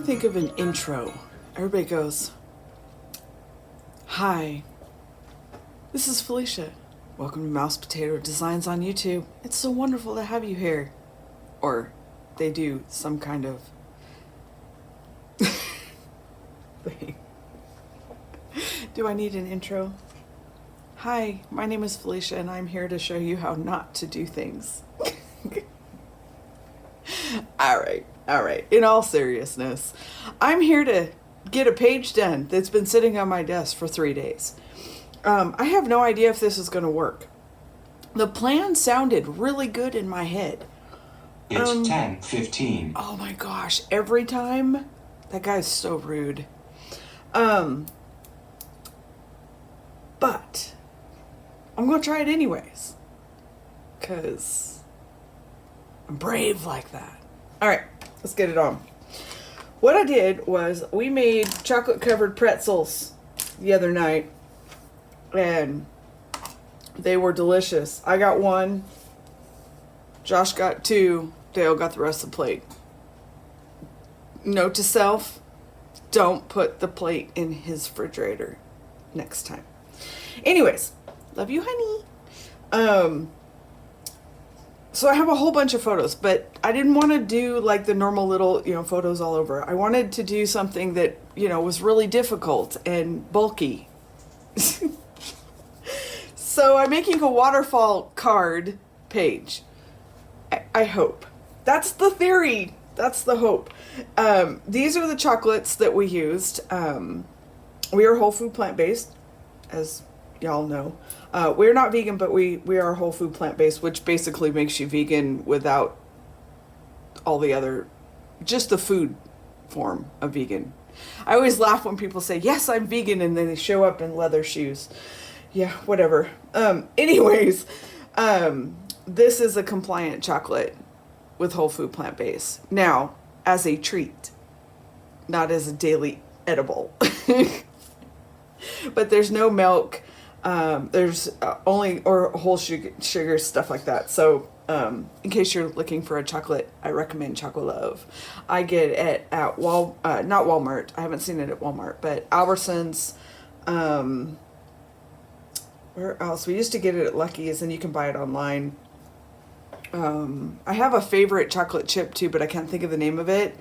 to think of an intro. Everybody goes, "Hi, this is Felicia. Welcome to Mouse Potato Designs on YouTube. It's so wonderful to have you here." Or they do some kind of thing. Do I need an intro? Hi, my name is Felicia and I'm here to show you how not to do things. All right. In all seriousness, I'm here to get a page done that's been sitting on my desk for 3 days. I have no idea if this is going to work. The plan sounded really good in my head. It's 10:15. Oh my gosh, every time? That guy's so rude. But I'm going to try it anyways. Because I'm brave like that. All right, let's get it on. What I did was we made chocolate covered pretzels the other night. And they were delicious. I got one. Josh got two. Dale got the rest of the plate. Note to self, don't put the plate in his refrigerator next time. Anyways, love you, honey. So I have a whole bunch of photos, but I didn't want to do like the normal little, photos all over. I wanted to do something that, was really difficult and bulky. So I'm making a waterfall card page. I hope. That's the theory. That's the hope. These are the chocolates that we used. We are whole food plant-based, as y'all know. We're not vegan, but we are whole food plant-based, which basically makes you vegan without all the other, just the food form of vegan. I always laugh when people say, "Yes, I'm vegan," and then they show up in leather shoes. Yeah, whatever. Anyways, this is a compliant chocolate with whole food plant-based. Now, as a treat, not as a daily edible. But there's no milk. There's only, or whole sugar, stuff like that. So, in case you're looking for a chocolate, I recommend Chocolate Love. I get it at not Walmart. I haven't seen it at Walmart, but Albertsons. Where else? We used to get it at Lucky's, and you can buy it online. I have a favorite chocolate chip too, but I can't think of the name of it.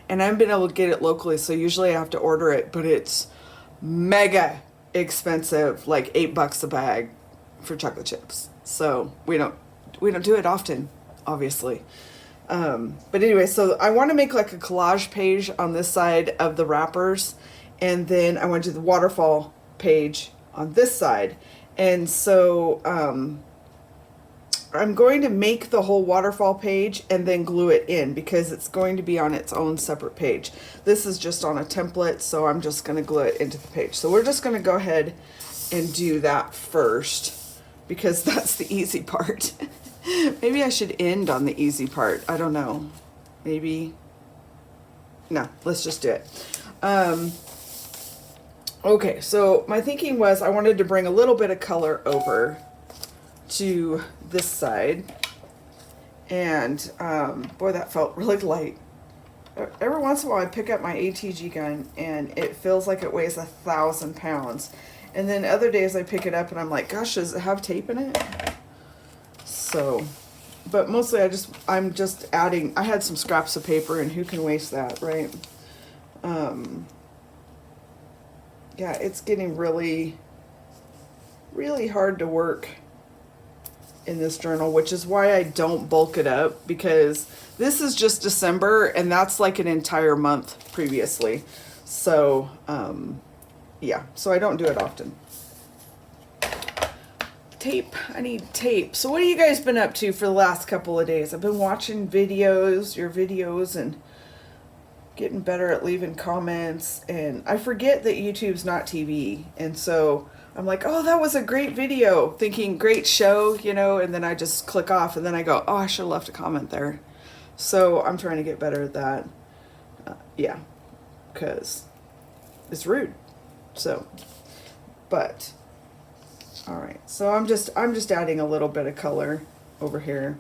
And I haven't been able to get it locally, so usually I have to order it, but it's mega expensive, like $8 a bag for chocolate chips. So we don't do it often, obviously. But anyway, so I want to make like a collage page on this side of the wrappers, and then I want to do the waterfall page on this side. And so I'm going to make the whole waterfall page and then glue it in because it's going to be on its own separate page. This is just on a template, so I'm just going to glue it into the page. So we're just going to go ahead and do that first because that's the easy part. Maybe I should end on the easy part. I don't know. Maybe. No, let's just do it. Okay, so my thinking was I wanted to bring a little bit of color over to this side. And, boy, that felt really light. Every once in a while I pick up my ATG gun and it feels like it weighs 1,000 pounds. And then other days I pick it up and I'm like, gosh, does it have tape in it? So, but mostly I'm just adding, I had some scraps of paper and who can waste that, right? Yeah, it's getting really, really hard to work in this journal, which is why I don't bulk it up, because this is just December and that's like an entire month previously. So, yeah, so I don't do it often. Tape, I need tape. So what have you guys been up to for the last couple of days? I've been watching your videos, and getting better at leaving comments, and I forget that YouTube's not TV, and so I'm like, oh, that was a great video, thinking great show, and then I just click off, and then I go, oh, I should have left a comment there. So I'm trying to get better at that. Yeah, because it's rude. So, but all right, so I'm just adding a little bit of color over here.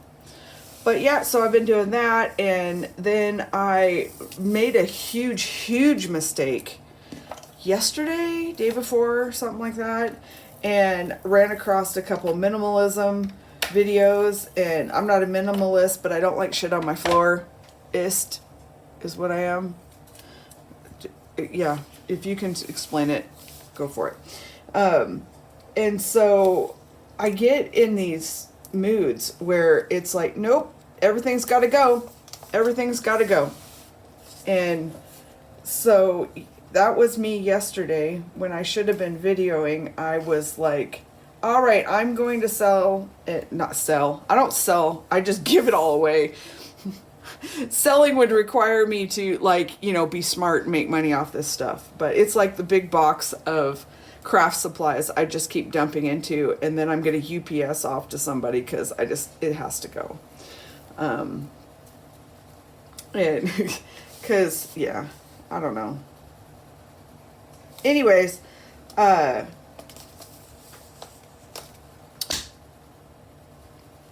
But yeah, so I've been doing that, and then I made a huge mistake yesterday, day before, something like that, and ran across a couple minimalism videos. And I'm not a minimalist, but I don't like shit on my floor. Ist is what I am. Yeah, if you can explain it, go for it. And so I get in these moods where it's like, nope, everything's got to go. Everything's got to go. And so that was me yesterday when I should have been videoing. I was like, all right, I'm going to sell it. Not sell. I don't sell. I just give it all away. Selling would require me to, like, you know, be smart and make money off this stuff. But it's like the big box of craft supplies I just keep dumping into, and then I'm going to UPS off to somebody because it has to go. And because, yeah, I don't know. Anyways, don't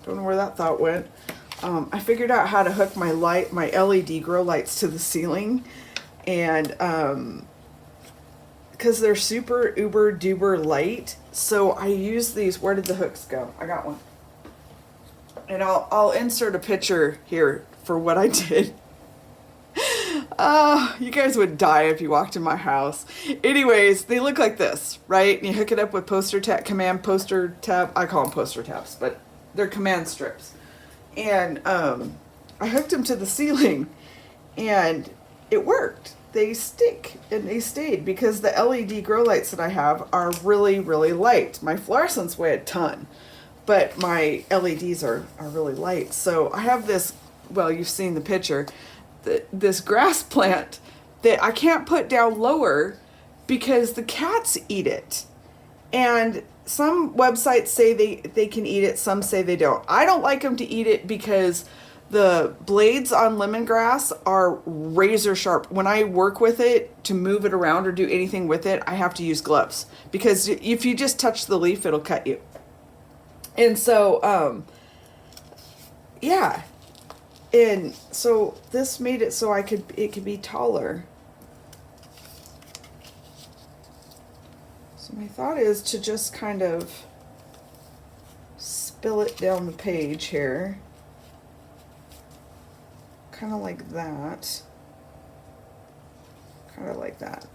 know where that thought went. I figured out how to hook my LED grow lights to the ceiling, and because they're super uber duper light, so I use these. Where did the hooks go? I got one, and I'll insert a picture here for what I did. You guys would die if you walked in my house. Anyways, they look like this, right? And you hook it up with command poster tab. I call them poster tabs, but they're command strips. And I hooked them to the ceiling, and it worked. They stick, and they stayed, because the LED grow lights that I have are really, really light. My fluorescents weigh a ton, but my LEDs are really light. So I have this, well, you've seen the picture, this grass plant that I can't put down lower because the cats eat it. And some websites say they can eat it, some say they don't. I don't like them to eat it because the blades on lemongrass are razor sharp. When I work with it to move it around or do anything with it, I have to use gloves, because if you just touch the leaf, it'll cut you. And so, yeah. And so this made it so it could be taller. So my thought is to just kind of spill it down the page here. Kind of like that. Kind of like that.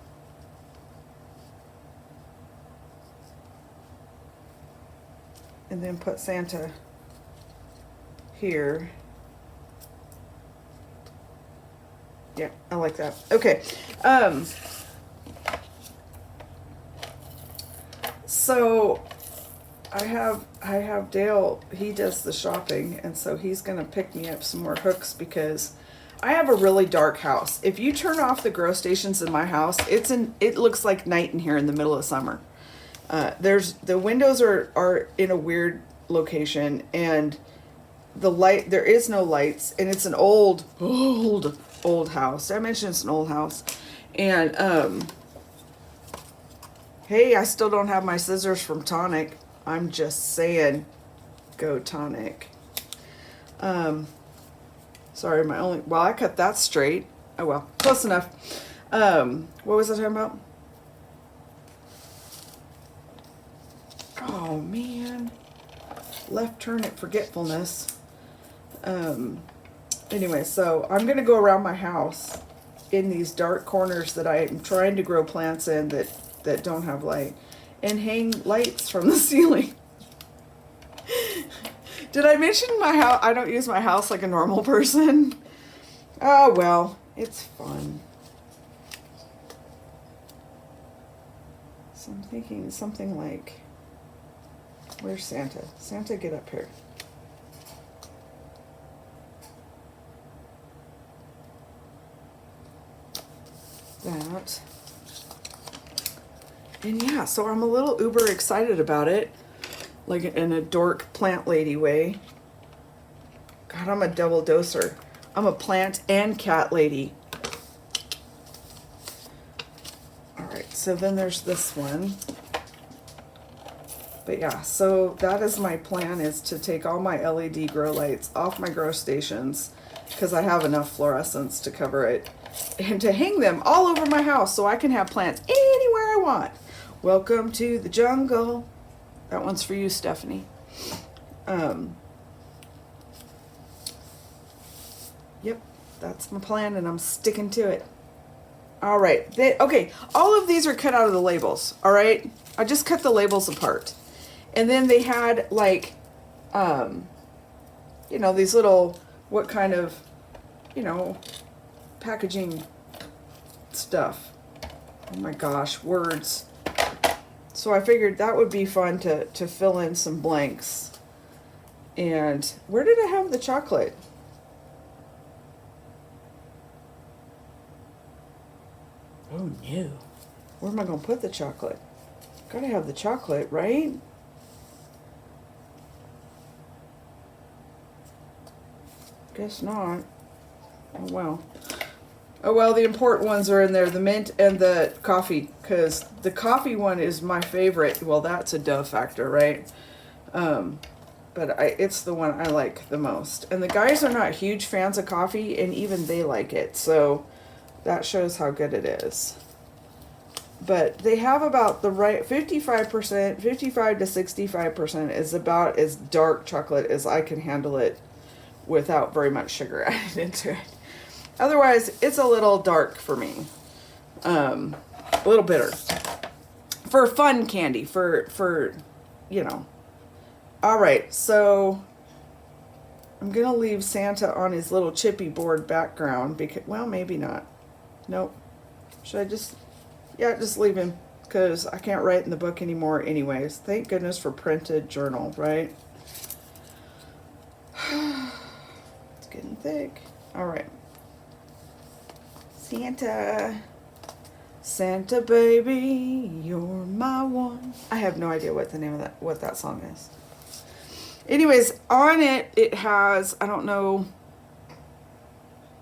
And then put Santa here. Yeah, I like that. Okay. So I have Dale, he does the shopping, and so he's gonna pick me up some more hooks, because I have a really dark house. If you turn off the grow stations in my house, it looks like night in here in the middle of summer. The windows are in a weird location, and there is no lights, and it's an old house. Did I mention it's an old house? And hey, I still don't have my scissors from Tonic. I'm just saying, go Tonic. Sorry, well, I cut that straight. Oh well, close enough. What was I talking about? Oh man, left turn at forgetfulness. Anyway, so I'm gonna go around my house in these dark corners that I'm trying to grow plants in that don't have light, and hang lights from the ceiling. Did I mention my house? I don't use my house like a normal person. Oh well, it's fun. So I'm thinking something like, where's Santa? Santa, get up here. That. And yeah, so I'm a little uber excited about it, like in a dork plant lady way. God, I'm a double doser. I'm a plant and cat lady. All right, so then there's this one. But yeah, so that is my plan, is to take all my LED grow lights off my grow stations because I have enough fluorescence to cover it, and to hang them all over my house so I can have plants anywhere I want. Welcome to the jungle. That one's for you, Stephanie. Yep, that's my plan, and I'm sticking to it. All right. Okay, all of these are cut out of the labels, all right? I just cut the labels apart. And then they had, like, you know, these little, what kind of, you know, packaging stuff. Oh my gosh, words. So I figured that would be fun to fill in some blanks. And where did I have the chocolate? Oh no. Where am I going to put the chocolate? Gotta have the chocolate, right? Guess not. Oh well. Oh well, the important ones are in there, the mint and the coffee, because the coffee one is my favorite. Well, that's a Dove factor, right? But it's the one I like the most. And the guys are not huge fans of coffee, and even they like it, so that shows how good it is. But they have about the right 55%, 55 to 65% is about as dark chocolate as I can handle it without very much sugar added into it. Otherwise, it's a little dark for me. A little bitter. For fun candy, for you know. All right, so I'm going to leave Santa on his little chippy board background because, well, maybe not. Nope. Should I just, yeah, just leave him because I can't write in the book anymore anyways. Thank goodness for printed journal, right? It's getting thick. All right. Santa baby, you're my one. I have no idea what the name of what that song is. Anyways, on it, it has, I don't know.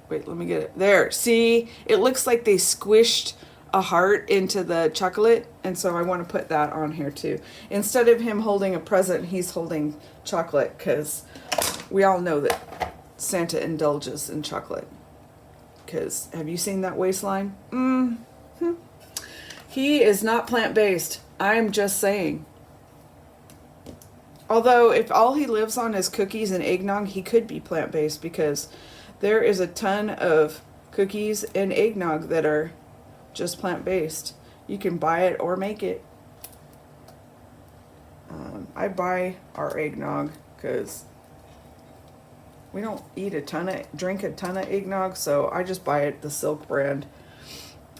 Wait, let me get it. There, see? It looks like they squished a heart into the chocolate, and so I want to put that on here too. Instead of him holding a present, he's holding chocolate, because we all know that Santa indulges in chocolate. Because, have you seen that waistline? Mm-hmm. He is not plant-based. I'm just saying. Although, if all he lives on is cookies and eggnog, he could be plant-based, because there is a ton of cookies and eggnog that are just plant-based. You can buy it or make it. I buy our eggnog because we don't drink a ton of eggnog, so I just buy it, the Silk brand.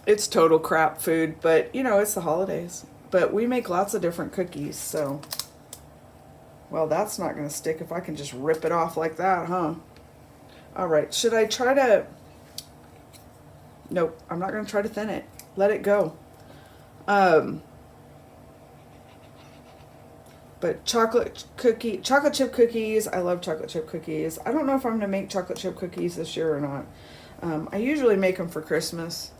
It's total crap food, but you know, it's the holidays. But we make lots of different cookies, so. Well, that's not going to stick if I can just rip it off like that, huh? All right, should I try to... Nope, I'm not going to try to thin it. Let it go. But chocolate chip cookies, I love chocolate chip cookies. I don't know if I'm going to make chocolate chip cookies this year or not. I usually make them for Christmas.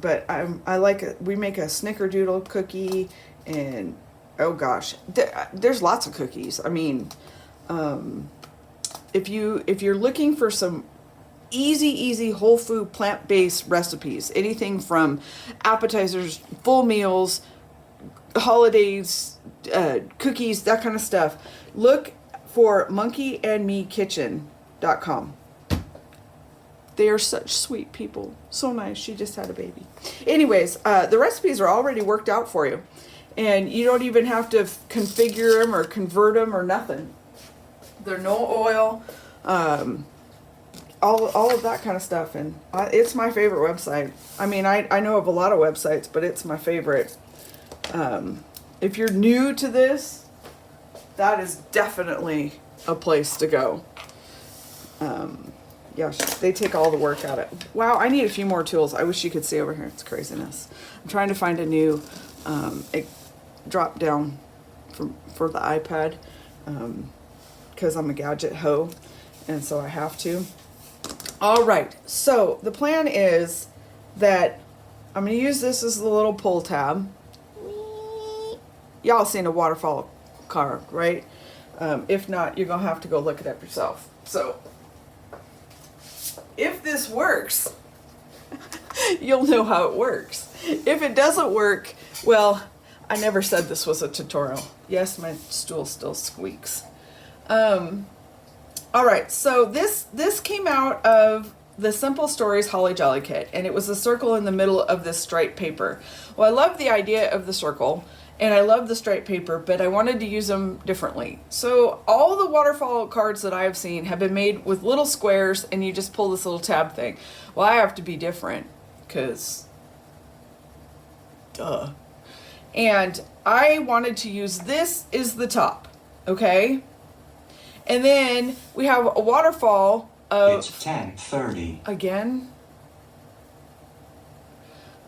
But I like it. We make a snickerdoodle cookie, and oh gosh, there's lots of cookies. I mean, if you're looking for some easy whole food plant-based recipes, anything from appetizers, full meals, holidays, cookies, that kind of stuff, look for monkeyandmekitchen.com. They are such sweet people. So nice. She just had a baby. Anyways, the recipes are already worked out for you. And you don't even have to configure them or convert them or nothing. They're no oil, all of that kind of stuff. And it's my favorite website. I mean, I know of a lot of websites, but it's my favorite. If you're new to this, that is definitely a place to go. Yeah, they take all the work out of it. Wow, I need a few more tools. I wish you could see over here. It's craziness. I'm trying to find a new drop down for the iPad because I'm a gadget hoe, and so I have to. All right, so the plan is that I'm going to use this as the little pull tab. Y'all seen a waterfall card, right? If not, you're going to have to go look it up yourself. So, if this works, you'll know how it works. If it doesn't work, well, I never said this was a tutorial. Yes, my stool still squeaks. All right, so this came out of the Simple Stories Holly Jolly Kit, and it was a circle in the middle of this striped paper. Well, I love the idea of the circle, and I love the striped paper, but I wanted to use them differently. So all the waterfall cards that I have seen have been made with little squares, and you just pull this little tab thing. Well, I have to be different, because duh. And I wanted to use this is the top, okay? And then we have a waterfall of... It's 10:30. Again?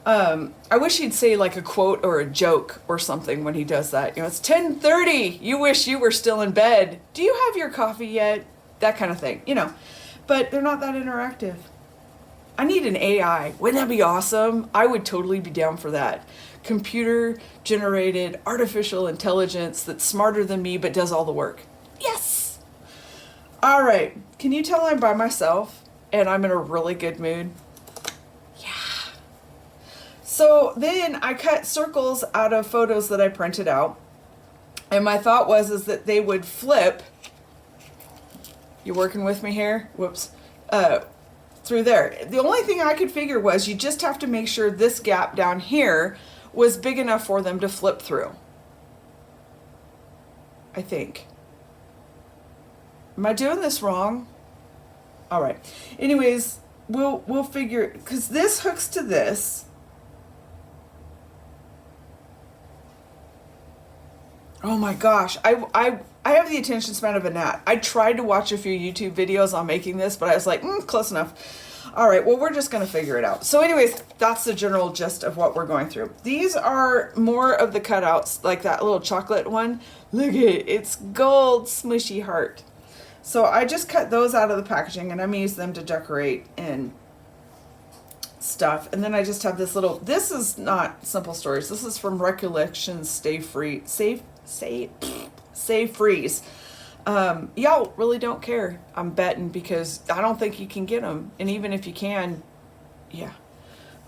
I wish he'd say like a quote or a joke or something when he does that. You know, it's 10:30. You wish you were still in bed. Do you have your coffee yet? That kind of thing, you know. But they're not that interactive. I need an AI. Wouldn't that be awesome? I would totally be down for that. Computer-generated artificial intelligence that's smarter than me but does all the work. Yes! All right, can you tell I'm by myself and I'm in a really good mood? Yeah. So then I cut circles out of photos that I printed out, and my thought was that they would flip. You working with me here? Whoops. Through there. The only thing I could figure was you just have to make sure this gap down here was big enough for them to flip through. I think. Am I doing this wrong? All right. Anyways, we'll figure, because this hooks to this. Oh my gosh. I have the attention span of a gnat. I tried to watch a few YouTube videos on making this, but I was like, close enough. All right, well, we're just going to figure it out. So anyways, that's the general gist of what we're going through. These are more of the cutouts, like that little chocolate one. Look at it. It's gold smushy heart. So I just cut those out of the packaging, and I'm going to use them to decorate and stuff. And then I just have this little, this is not Simple Stories. This is from Recollections Stay Free, Save Freeze. Y'all really don't care, I'm betting, because I don't think you can get them. And even if you can, yeah.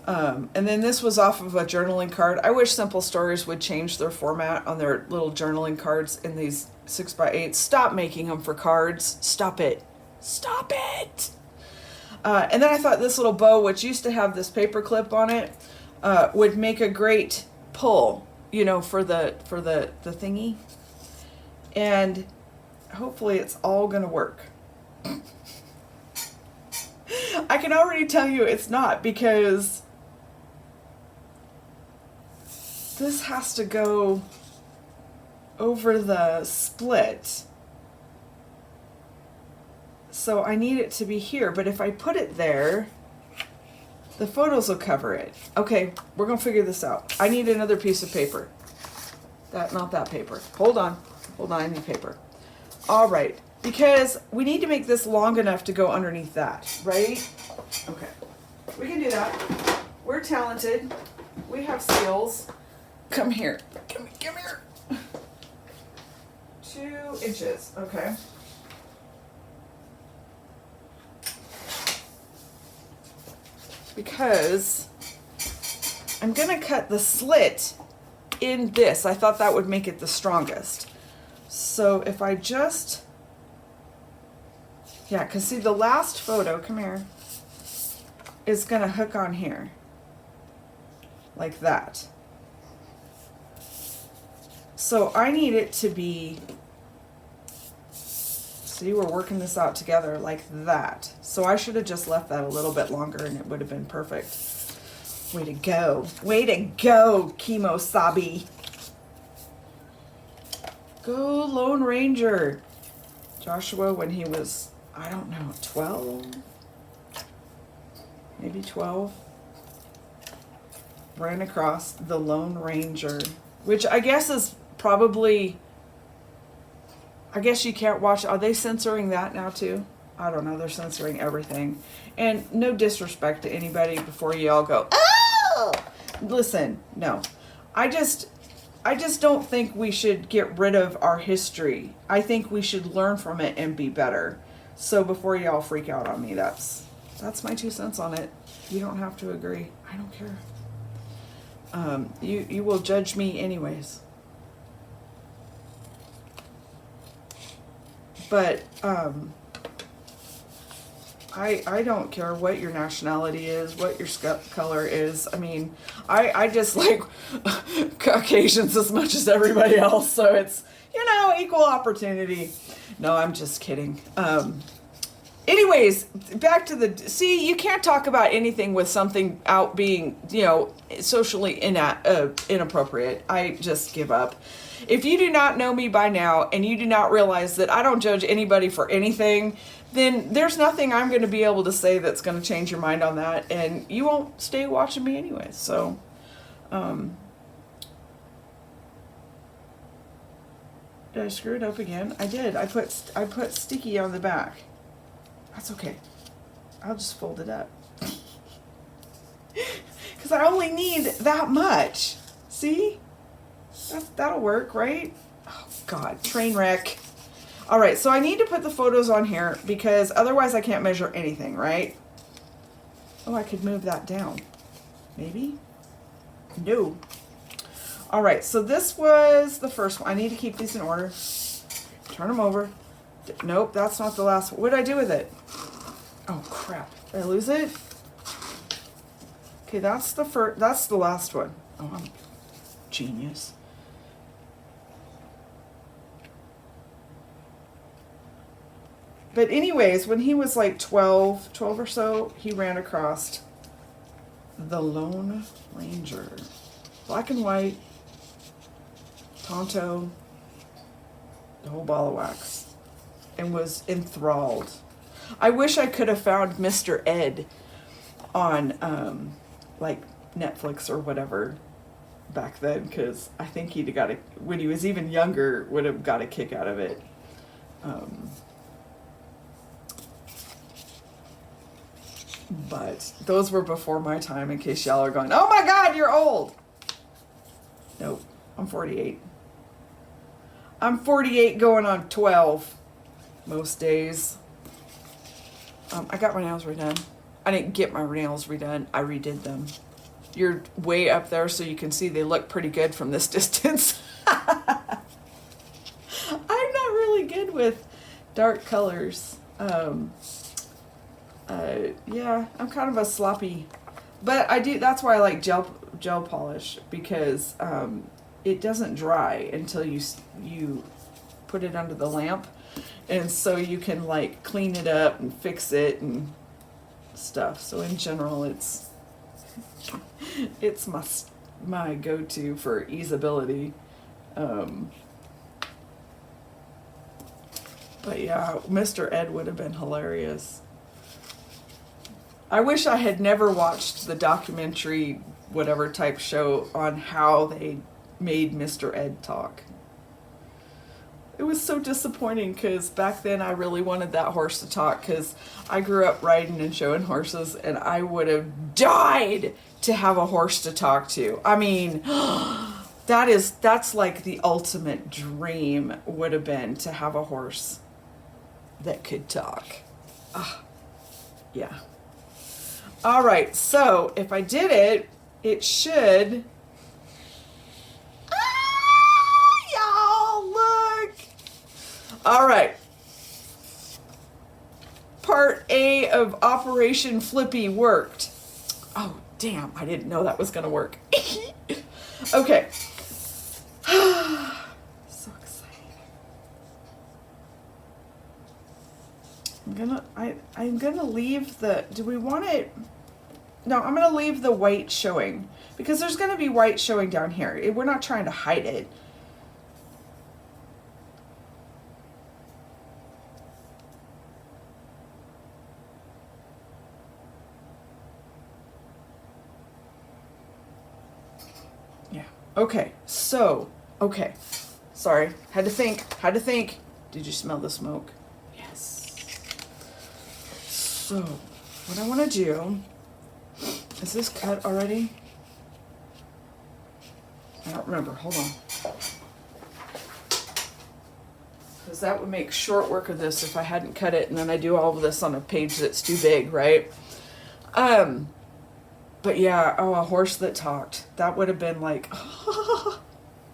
And then this was off of a journaling card. I wish Simple Stories would change their format on their little journaling cards in these 6x8. Stop making them for cards. Stop it. Stop it. And then I thought this little bow, which used to have this paper clip on it, would make a great pull, you know, for the thingy. And hopefully it's all gonna work. I can already tell you it's not, because this has to go over the split. So I need it to be here, but if I put it there, the photos will cover it. Okay, we're gonna figure this out. I need another piece of paper. Not that paper. Hold on, I need paper. All right, because we need to make this long enough to go underneath that, right? Okay, we can do that. We're talented. We have skills. Come here. Come here. 2 inches. Okay. Because I'm gonna cut the slit in this. I thought that would make it the strongest. So if I just, yeah, because see the last photo, come here, is gonna hook on here. Like that. So I need it to be, see, we're working this out together like that. So I should have just left that a little bit longer and it would have been perfect. Way to go. Way to go, Kimosabi. Go Lone Ranger. Joshua, when he was, I don't know, 12? Maybe 12? Ran across the Lone Ranger, which I guess is probably, I guess you can't watch. Are they censoring that now too? I don't know. They're censoring everything. And no disrespect to anybody before you all go, oh! Listen, no. I just, I just don't think we should get rid of our history. I think we should learn from it and be better. So before y'all freak out on me, that's my 2 cents on it. You don't have to agree. I don't care. You will judge me anyways. But I don't care what your nationality is, what your skin color is. I mean, I just like Caucasians as much as everybody else, so it's, you know, equal opportunity. No, I'm just kidding. Anyways, back to the, see, you can't talk about anything with something out being, you know, socially inappropriate. I just give up. If you do not know me by now and you do not realize that I don't judge anybody for anything, then there's nothing I'm going to be able to say that's going to change your mind on that, and you won't stay watching me anyway. So, did I screw it up again? I did. I put sticky on the back. That's okay. I'll just fold it up. Because I only need that much. See? That'll work, right? Oh, God. Train wreck. All right, so I need to put the photos on here because otherwise I can't measure anything, right? Oh, I could move that down. Maybe? No. All right, so this was the first one. I need to keep these in order. Turn them over. Nope, that's not the last one. What did I do with it? Oh, crap. Did I lose it? Okay, that's the first. That's the last one. Oh, I'm genius. But anyways, when he was like 12 or so, he ran across the Lone Ranger. Black and white, Tonto, the whole ball of wax, and was enthralled. I wish I could have found Mr. Ed on like Netflix or whatever back then, because I think he'd have got when he was even younger, would have got a kick out of it. But those were before my time, in case y'all are going, oh my God, you're old. Nope, I'm 48. I'm 48 going on 12 most days. I got my nails redone. I didn't get my nails redone. I redid them. You're way up there so you can see they look pretty good from this distance. I'm not really good with dark colors. Yeah, I'm kind of a sloppy, but I do, that's why I like gel polish, because it doesn't dry until you put it under the lamp, and so you can like clean it up and fix it and stuff. So in general, it's my go-to for easeability. But yeah, Mr. Ed would have been hilarious. I wish I had never watched the documentary, whatever type show, on how they made Mr. Ed talk. It was so disappointing, because back then I really wanted that horse to talk, because I grew up riding and showing horses, and I would have died to have a horse to talk to. I mean, that's like the ultimate dream would have been, to have a horse that could talk. Yeah. All right, so if I did it, it should... y'all, look! All right. Part A of Operation Flippy worked. Oh, damn, I didn't know that was going to work. Okay. So excited. I'm gonna leave the, do we want it? No, I'm gonna leave the white showing, because there's gonna be white showing down here. We're not trying to hide it. Yeah. Okay. So, okay. Sorry. Had to think. Did you smell the smoke? Yes. So, what I want to do, is this cut already? I don't remember. Hold on. because that would make short work of this if I hadn't cut it and then I do all of this on a page that's too big, right? But yeah, oh, a horse that talked. That would have been like,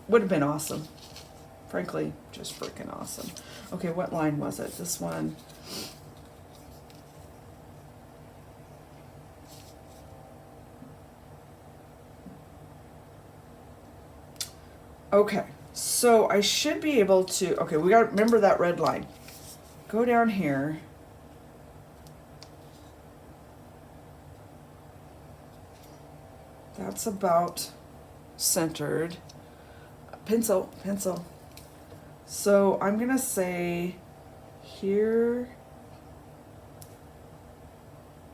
would have been awesome. Frankly, just freaking awesome. Okay, what line was it? This one. Okay, so I should be able to, okay, we got to remember that red line. Go down here. That's about centered. Pencil. So I'm gonna say here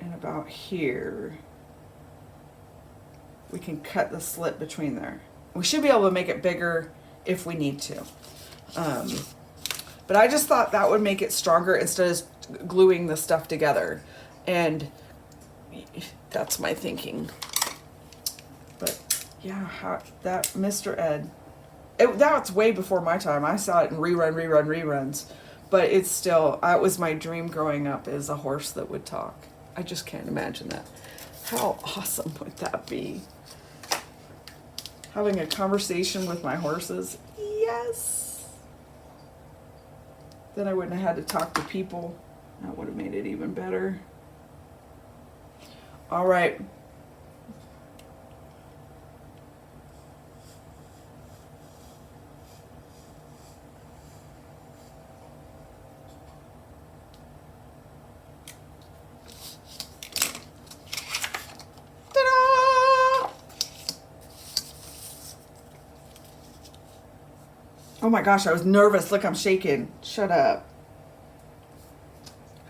and about here. We can cut the slit between there. We should be able to make it bigger if we need to. But I just thought that would make it stronger instead of gluing the stuff together. And that's my thinking. But yeah, that Mr. Ed, that's way before my time. I saw it in reruns. But it's still, that was my dream growing up, is a horse that would talk. I just can't imagine that. How awesome would that be? Having a conversation with my horses? Yes! Then I wouldn't have had to talk to people. That would have made it even better. All right. Oh my gosh, I was nervous. Look, I'm shaking. Shut up.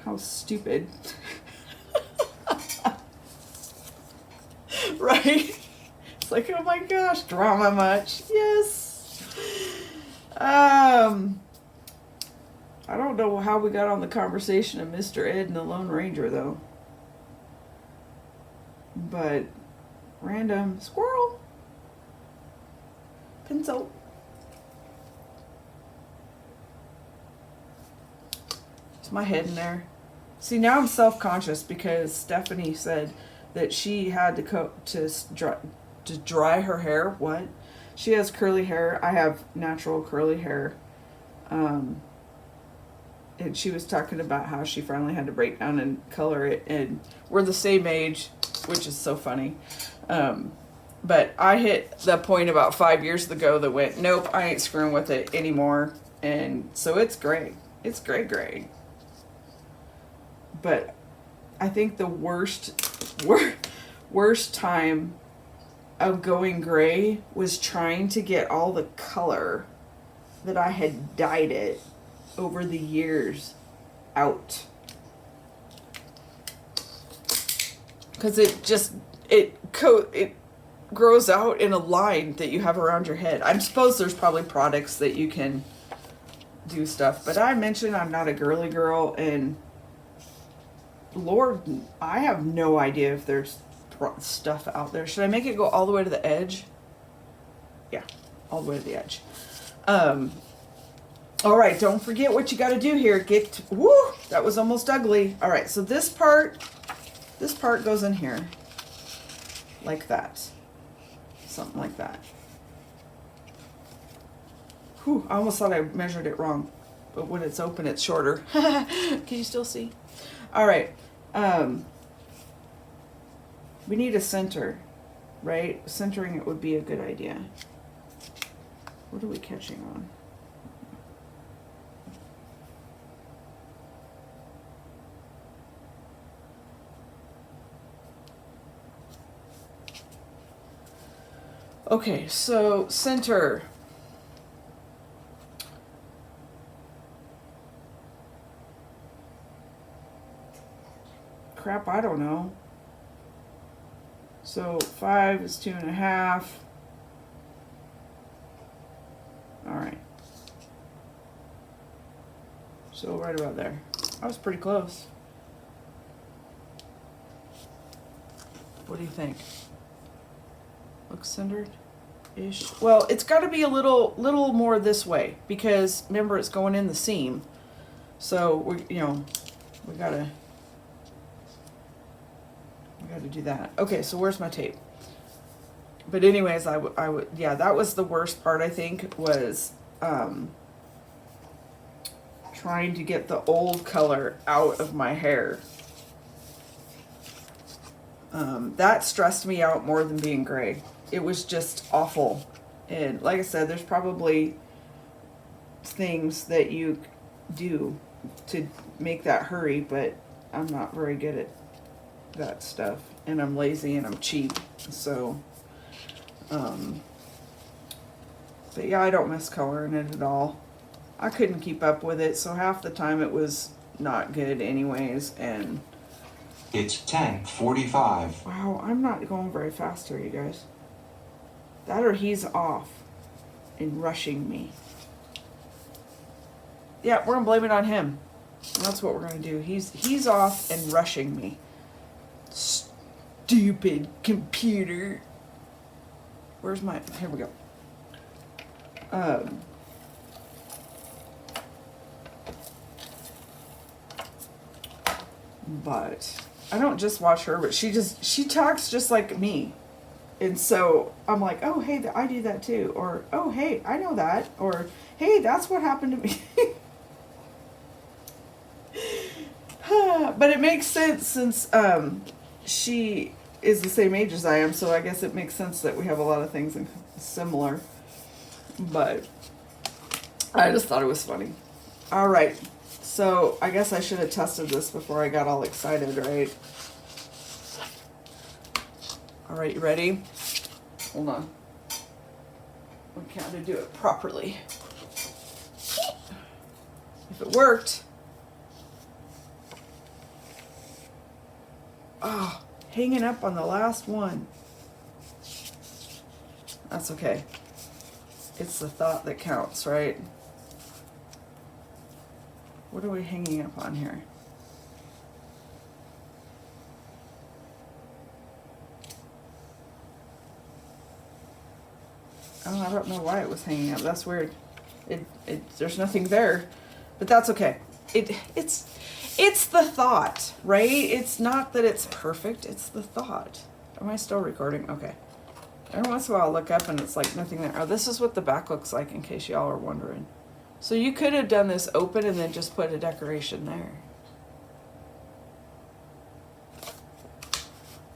How stupid. Right? It's like, oh my gosh, drama much. Yes. I don't know how we got on the conversation of Mr. Ed and the Lone Ranger, though. But random squirrel. Pencil. My head in there. See, now I'm self-conscious because Stephanie said that she had to dry her hair. What? She has curly hair. I have natural curly hair. And she was talking about how she finally had to break down and color it. And we're the same age, which is so funny. But I hit the point about 5 years ago that went, nope, I ain't screwing with it anymore. And so it's gray. It's gray. But I think the worst time of going gray was trying to get all the color that I had dyed it over the years out. Because it grows out in a line that you have around your head. I suppose there's probably products that you can do stuff. But I mentioned I'm not a girly girl, and Lord, I have no idea if there's stuff out there. Should I make it go all the way to the edge? Yeah, all the way to the edge. All right, don't forget what you got to do here. Woo, that was almost ugly. All right, so this part goes in here like that. Something like that. Whew, I almost thought I measured it wrong. But when it's open, it's shorter. Can you still see? All right. We need a center, right? Centering it would be a good idea. What are we catching on? Okay, so center. Crap, I don't know. So 5 is 2.5. All right. So right about there. I was pretty close. What do you think? Looks centered? ish. Well, it's got to be a little more this way because remember it's going in the seam. So we gotta do that. Okay, so where's my tape? But anyways, I would yeah, that was the worst part I think was trying to get the old color out of my hair. That stressed me out more than being gray. It was just awful. And like I said, there's probably things that you do to make that hurry, but I'm not very good at that stuff. And I'm lazy and I'm cheap. So, but yeah, I don't miss coloring it at all. I couldn't keep up with it, so half the time it was not good anyways, and... It's 10:45. Wow, I'm not going very fast here, you guys. That or he's off and rushing me. Yeah, we're gonna blame it on him. That's what we're gonna do. He's off and rushing me. Stupid computer. Where's my... Here we go. But I don't just watch her, but she talks just like me. And so I'm like, oh, hey, I do that too. Or, oh, hey, I know that. Or, hey, that's what happened to me. But it makes sense since she is the same age as I am. So I guess it makes sense that we have a lot of things similar. But I just thought it was funny. All right. So I guess I should have tested this before I got all excited, right? All right, you ready? Hold on. We can't do it properly. If it worked. Oh, hanging up on the last one. That's okay. It's the thought that counts, right? What are we hanging up on here? Oh, I don't know why it was hanging up. That's weird. There's nothing there, but that's okay. It's the thought, right? It's not that it's perfect. It's the thought. Am I still recording? Okay. Every once in a while, I'll look up and it's like nothing there. Oh, this is what the back looks like, in case y'all are wondering. So you could have done this open and then just put a decoration there.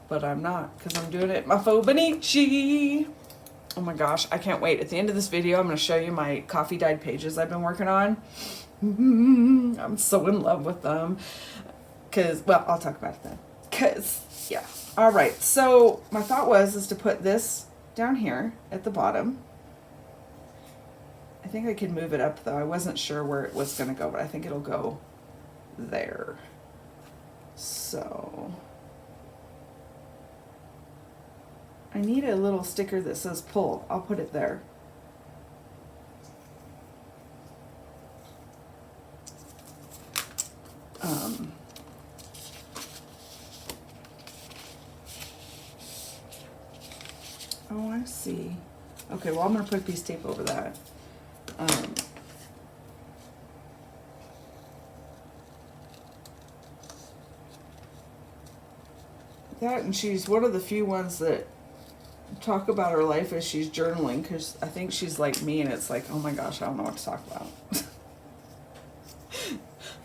But I'm not, because I'm doing it my Fauxbonichi. Oh my gosh, I can't wait. At the end of this video, I'm going to show you my coffee dyed pages I've been working on. I'm so in love with them. Because, well, I'll talk about it then. Because, yeah. All right, so my thought is to put this down here at the bottom. I think I could move it up, though. I wasn't sure where it was going to go, but I think it'll go there. So I need a little sticker that says pull. I'll put it there. Oh, I see. Okay, well, I'm going to put a piece of tape over that. That, and she's one of the few ones that talk about her life as she's journaling, because I think she's like me, and it's like, oh my gosh, I don't know what to talk about.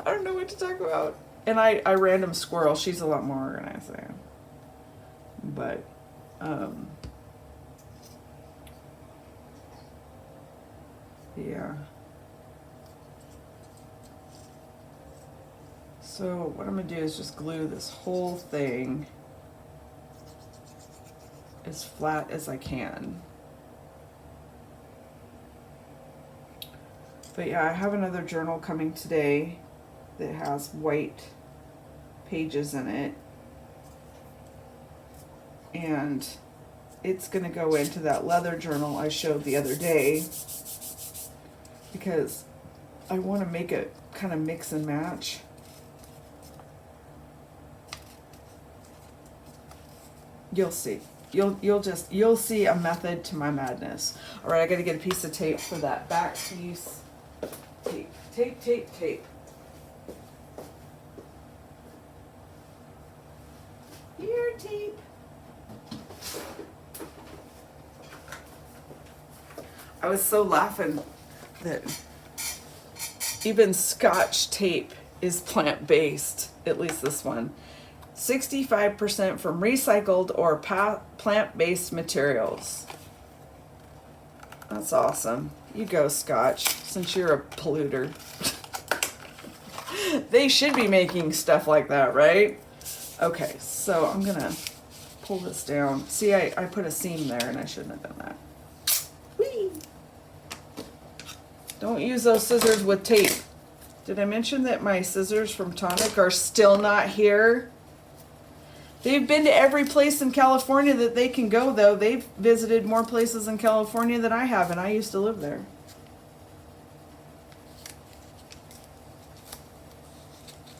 I don't know what to talk about. And I random squirrel. She's a lot more organized than I am. But, yeah. So what I'm going to do is just glue this whole thing as flat as I can. But yeah, I have another journal coming today that has white pages in it. And it's going to go into that leather journal I showed the other day, because I want to make it kind of mix and match. You'll see. You'll see a method to my madness. All right, I got to get a piece of tape for that back piece. Tape. Here, tape. I was so laughing that even Scotch tape is plant-based, at least this one. 65% from recycled or plant-based materials. That's awesome. You go, Scotch, since you're a polluter. They should be making stuff like that, right? Okay, so I'm gonna pull this down. See, I put a seam there and I shouldn't have done that. Whee! Don't use those scissors with tape. Did I mention that my scissors from Tonic are still not here? They've been to every place in California that they can go, though. They've visited more places in California than I have, and I used to live there.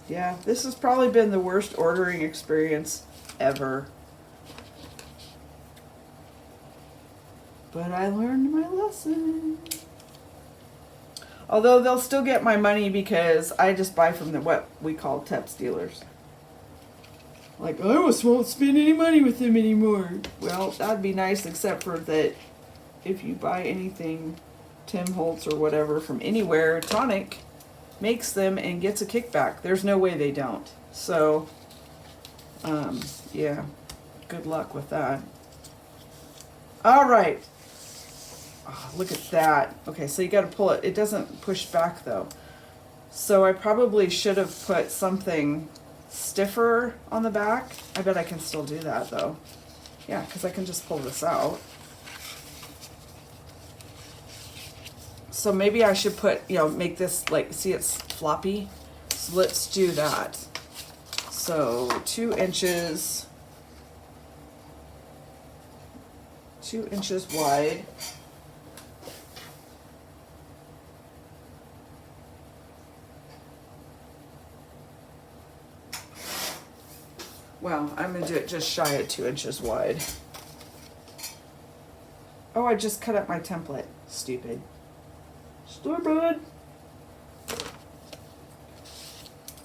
Yeah, this has probably been the worst ordering experience ever. But I learned my lesson. Although they'll still get my money because I just buy from what we call TEPS dealers. Like, I almost won't spend any money with them anymore. Well, that'd be nice, except for that if you buy anything Tim Holtz or whatever from anywhere, Tonic makes them and gets a kickback. There's no way they don't. So, yeah, good luck with that. All right. Oh, look at that. Okay, so you got to pull it. It doesn't push back, though. So I probably should have put something stiffer on the back. I bet I can still do that, though. Yeah, because I can just pull this out. So maybe I should put, make this, like, see, it's floppy. So let's do that. So 2 inches, 2 inches wide. Well, I'm going to do it just shy of 2 inches wide. Oh, I just cut up my template. Stupid. Stupid.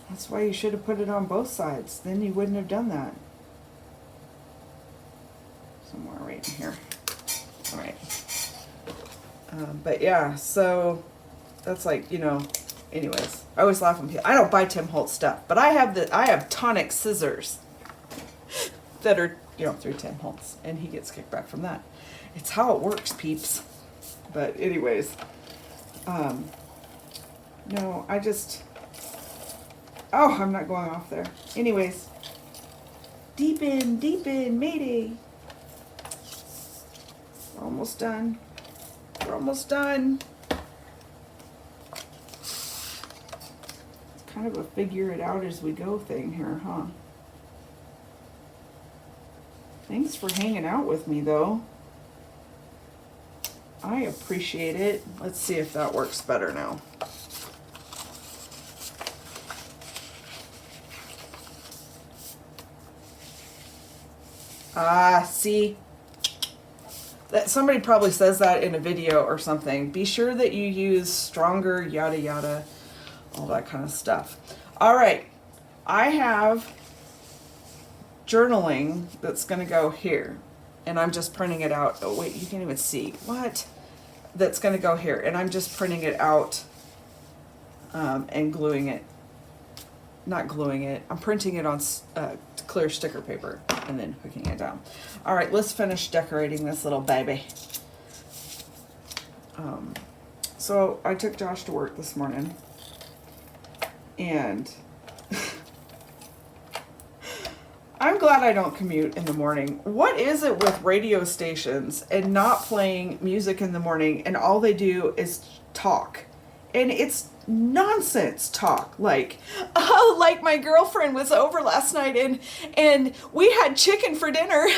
That's why you should have put it on both sides. Then you wouldn't have done that. Somewhere right in here. All right. But yeah, so that's like, anyways. I always laugh when people, I don't buy Tim Holtz stuff, but I have Tonic scissors that are, through Tim Holtz, and he gets kickback from that. It's how it works, peeps. But anyways, no, I'm not going off there. Anyways, deep in, mayday. We're almost done. We're almost done. It's kind of a figure it out as we go thing here, huh? Thanks for hanging out with me, though. I appreciate it. Let's see if that works better now. See? That somebody probably says that in a video or something. Be sure that you use stronger, yada yada, all that kind of stuff. All right. I have journaling that's going to go here. And I'm just printing it out. Oh, wait, you can't even see. What? That's going to go here. And I'm just printing it out and gluing it. Not gluing it. I'm printing it on clear sticker paper and then hooking it down. All right, let's finish decorating this little baby. So I took Josh to work this morning. And I'm glad I don't commute in the morning. What is it with radio stations and not playing music in the morning and all they do is talk? And it's nonsense talk. Like, oh, like my girlfriend was over last night and we had chicken for dinner.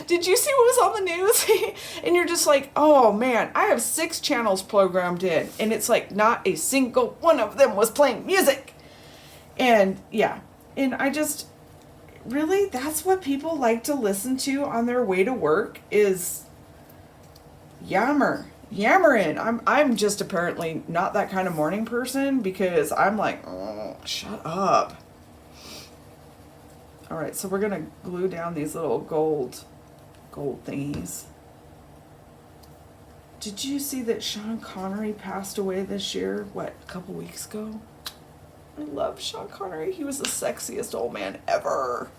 Did you see what was on the news? And you're just like, oh man, I have 6 channels programmed in and it's like not a single one of them was playing music. And yeah, and really, that's what people like to listen to on their way to work is yammering. I'm just apparently not that kind of morning person because I'm like, oh, shut up. All right, so we're gonna glue down these little gold thingies. Did you see that Sean Connery passed away this year? What, a couple weeks ago? I love Sean Connery. He was the sexiest old man ever.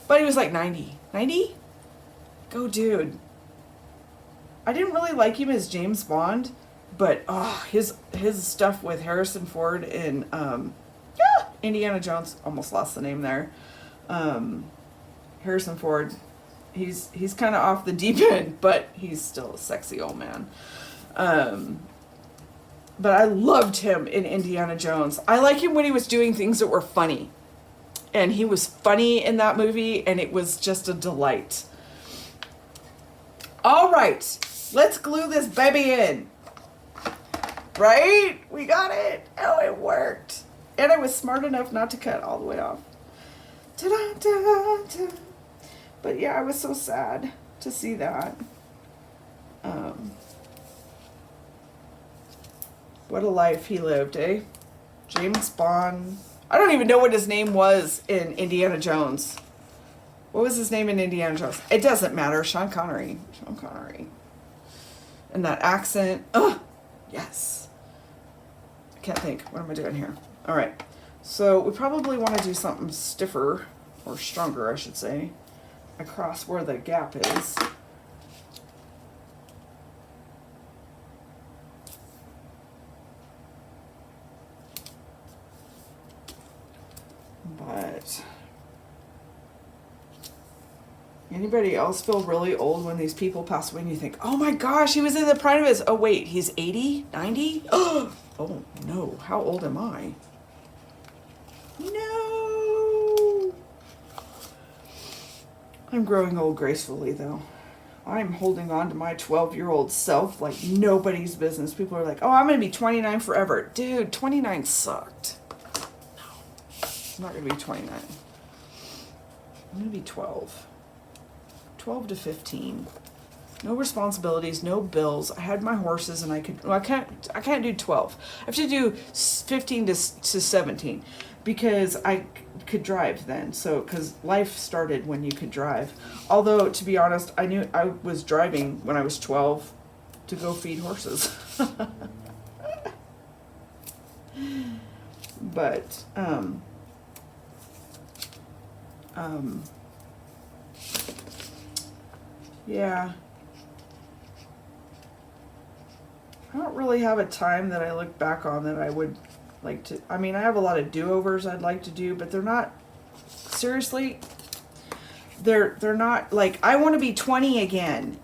But he was like 90. 90? Go, dude. I didn't really like him as James Bond, but his stuff with Harrison Ford and Indiana Jones, almost lost the name there. Harrison Ford, he's kind of off the deep end, but he's still a sexy old man. But I loved him in Indiana Jones. I like him when he was doing things that were funny. And he was funny in that movie, and it was just a delight. All right, let's glue this baby in. Right? We got it. Oh, it worked. And I was smart enough not to cut all the way off. Ta-da-da-da. But yeah, I was so sad to see that. What a life he lived, eh? James Bond. I don't even know what his name was in Indiana Jones. What was his name in Indiana Jones? It doesn't matter. Sean Connery. Sean Connery. And that accent. Ugh. Yes. I can't think. What am I doing here? All right. So we probably want to do something stiffer, or stronger, I should say, across where the gap is. But anybody else feel really old when these people pass away and you think, oh my gosh, he was in the prime of his, oh wait, he's 80, 90? Oh no, how old am I? No. I'm growing old gracefully though. I'm holding on to my 12-year-old self like nobody's business. People are like, oh, I'm going to be 29 forever. Dude, 29 sucked. I'm not going to be 29. I'm going to be 12. 12 to 15. No responsibilities, no bills. I had my horses and I could, well, I can't do 12. I have to do 15 to 17 because I could drive then. So, because life started when you could drive. Although, to be honest, I knew I was driving when I was 12 to go feed horses. But, yeah. I don't really have a time that I look back on that I would like to, I mean, I have a lot of do-overs I'd like to do, but they're not, seriously, they're not, like, I want to be 20 again.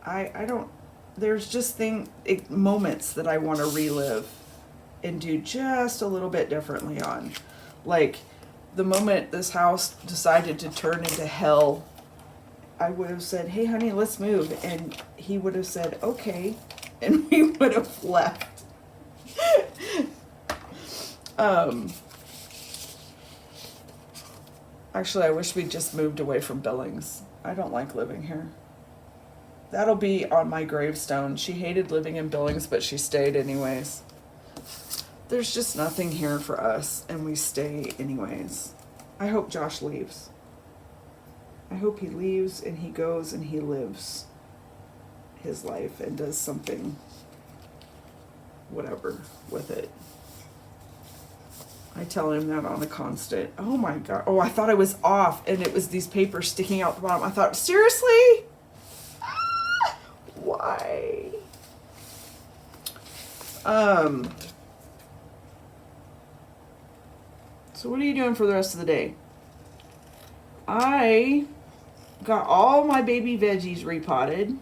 I don't, there's just moments that I want to relive and do just a little bit differently on. Like, the moment this house decided to turn into hell, I would have said, hey honey, let's move. And he would have said, okay. And we would have left. Actually, I wish we'd just moved away from Billings. I don't like living here. That'll be on my gravestone. She hated living in Billings, but she stayed anyways. There's just nothing here for us, and we stay anyways. I hope Josh leaves. I hope he leaves and he goes and he lives his life and does something, whatever, with it. I tell him that on a constant. Oh my God. Oh, I thought I was off and it was these papers sticking out the bottom. I thought, seriously? Ah, why? So what are you doing for the rest of the day? I got all my baby veggies repotted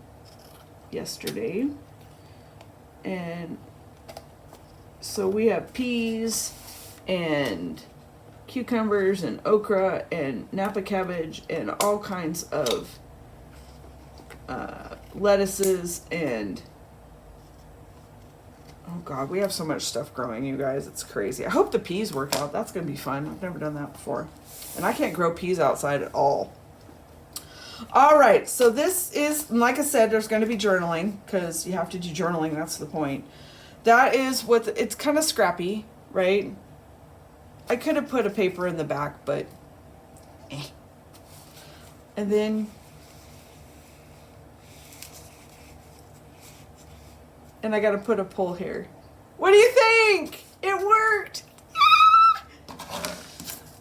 yesterday. And so we have peas and cucumbers and okra and Napa cabbage and all kinds of lettuces and Oh God, we have so much stuff growing, you guys. It's crazy. I hope the peas work out. That's going to be fun. I've never done that before. And I can't grow peas outside at all. All right, so this is, like I said, there's going to be journaling because you have to do journaling. That's the point. That is what, it's kind of scrappy, right? I could have put a paper in the back, but eh. And then, and I got to put a pull here. What do you think? It worked.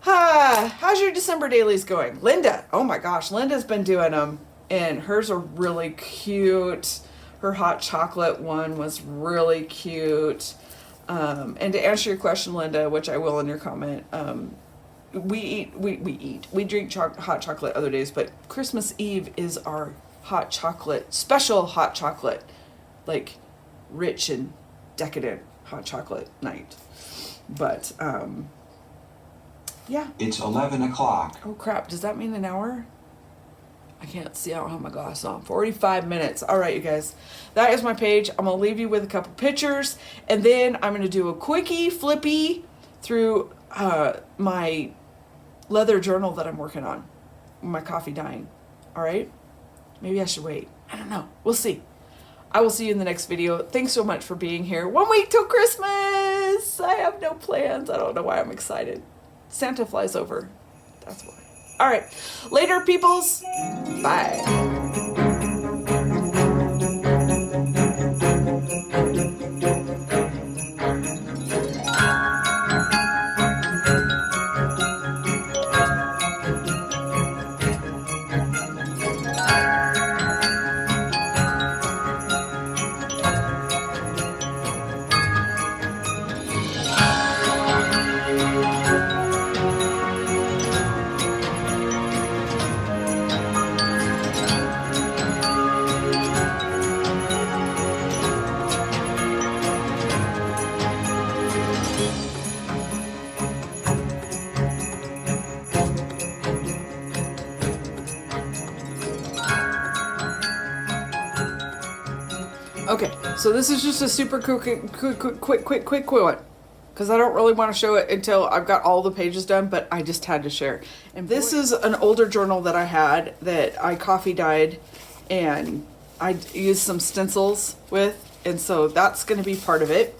How's your December dailies going? Linda, oh my gosh, Linda's been doing them, and hers are really cute. Her hot chocolate one was really cute. And to answer your question, Linda, which I will in your comment, we drink hot chocolate other days, but Christmas Eve is our hot chocolate, special hot chocolate, like rich and decadent hot chocolate night. But yeah. It's 11 o'clock. Oh crap, does that mean an hour? I can't see, I don't have my glasses on. 45 minutes. All right, you guys. That is my page. I'm going to leave you with a couple pictures, and then I'm going to do a quickie, flippy through my leather journal that I'm working on. My coffee dying. All right? Maybe I should wait. I don't know. We'll see. I will see you in the next video. Thanks so much for being here. 1 week till Christmas. I have no plans. I don't know why I'm excited. Santa flies over. That's why. All right. Later, peoples. Bye. Okay, so this is just a super quick one, because I don't really want to show it until I've got all the pages done, but I just had to share. And this is an older journal that I had that I coffee dyed, and I used some stencils with, and so that's going to be part of it.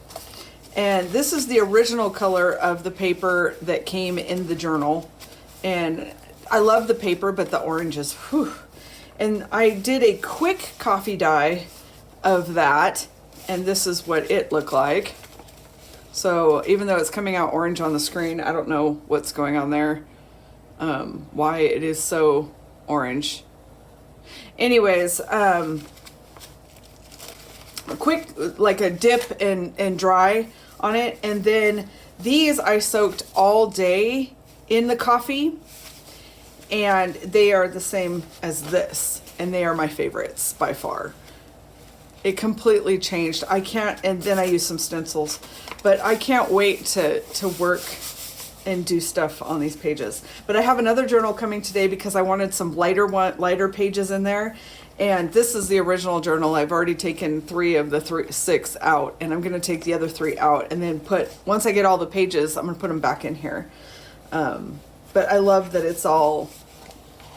And this is the original color of the paper that came in the journal, and I love the paper, but the orange is, whew. And I did a quick coffee dye of that, and this is what it looked like. So even though it's coming out orange on the screen, I don't know what's going on there, why it is so orange. Anyways, a quick, like a dip and dry on it, and then these I soaked all day in the coffee, and they are the same as this, and they are my favorites by far. It completely changed. I can't, and then I used some stencils, but I can't wait to work and do stuff on these pages. But I have another journal coming today because I wanted some lighter pages in there. And this is the original journal. I've already taken 3 of the 6 out, and I'm gonna take the other 3 out and then once I get all the pages, I'm gonna put them back in here. But I love that it's all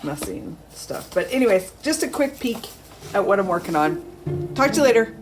messy and stuff. But anyways, just a quick peek at what I'm working on. Talk to you later.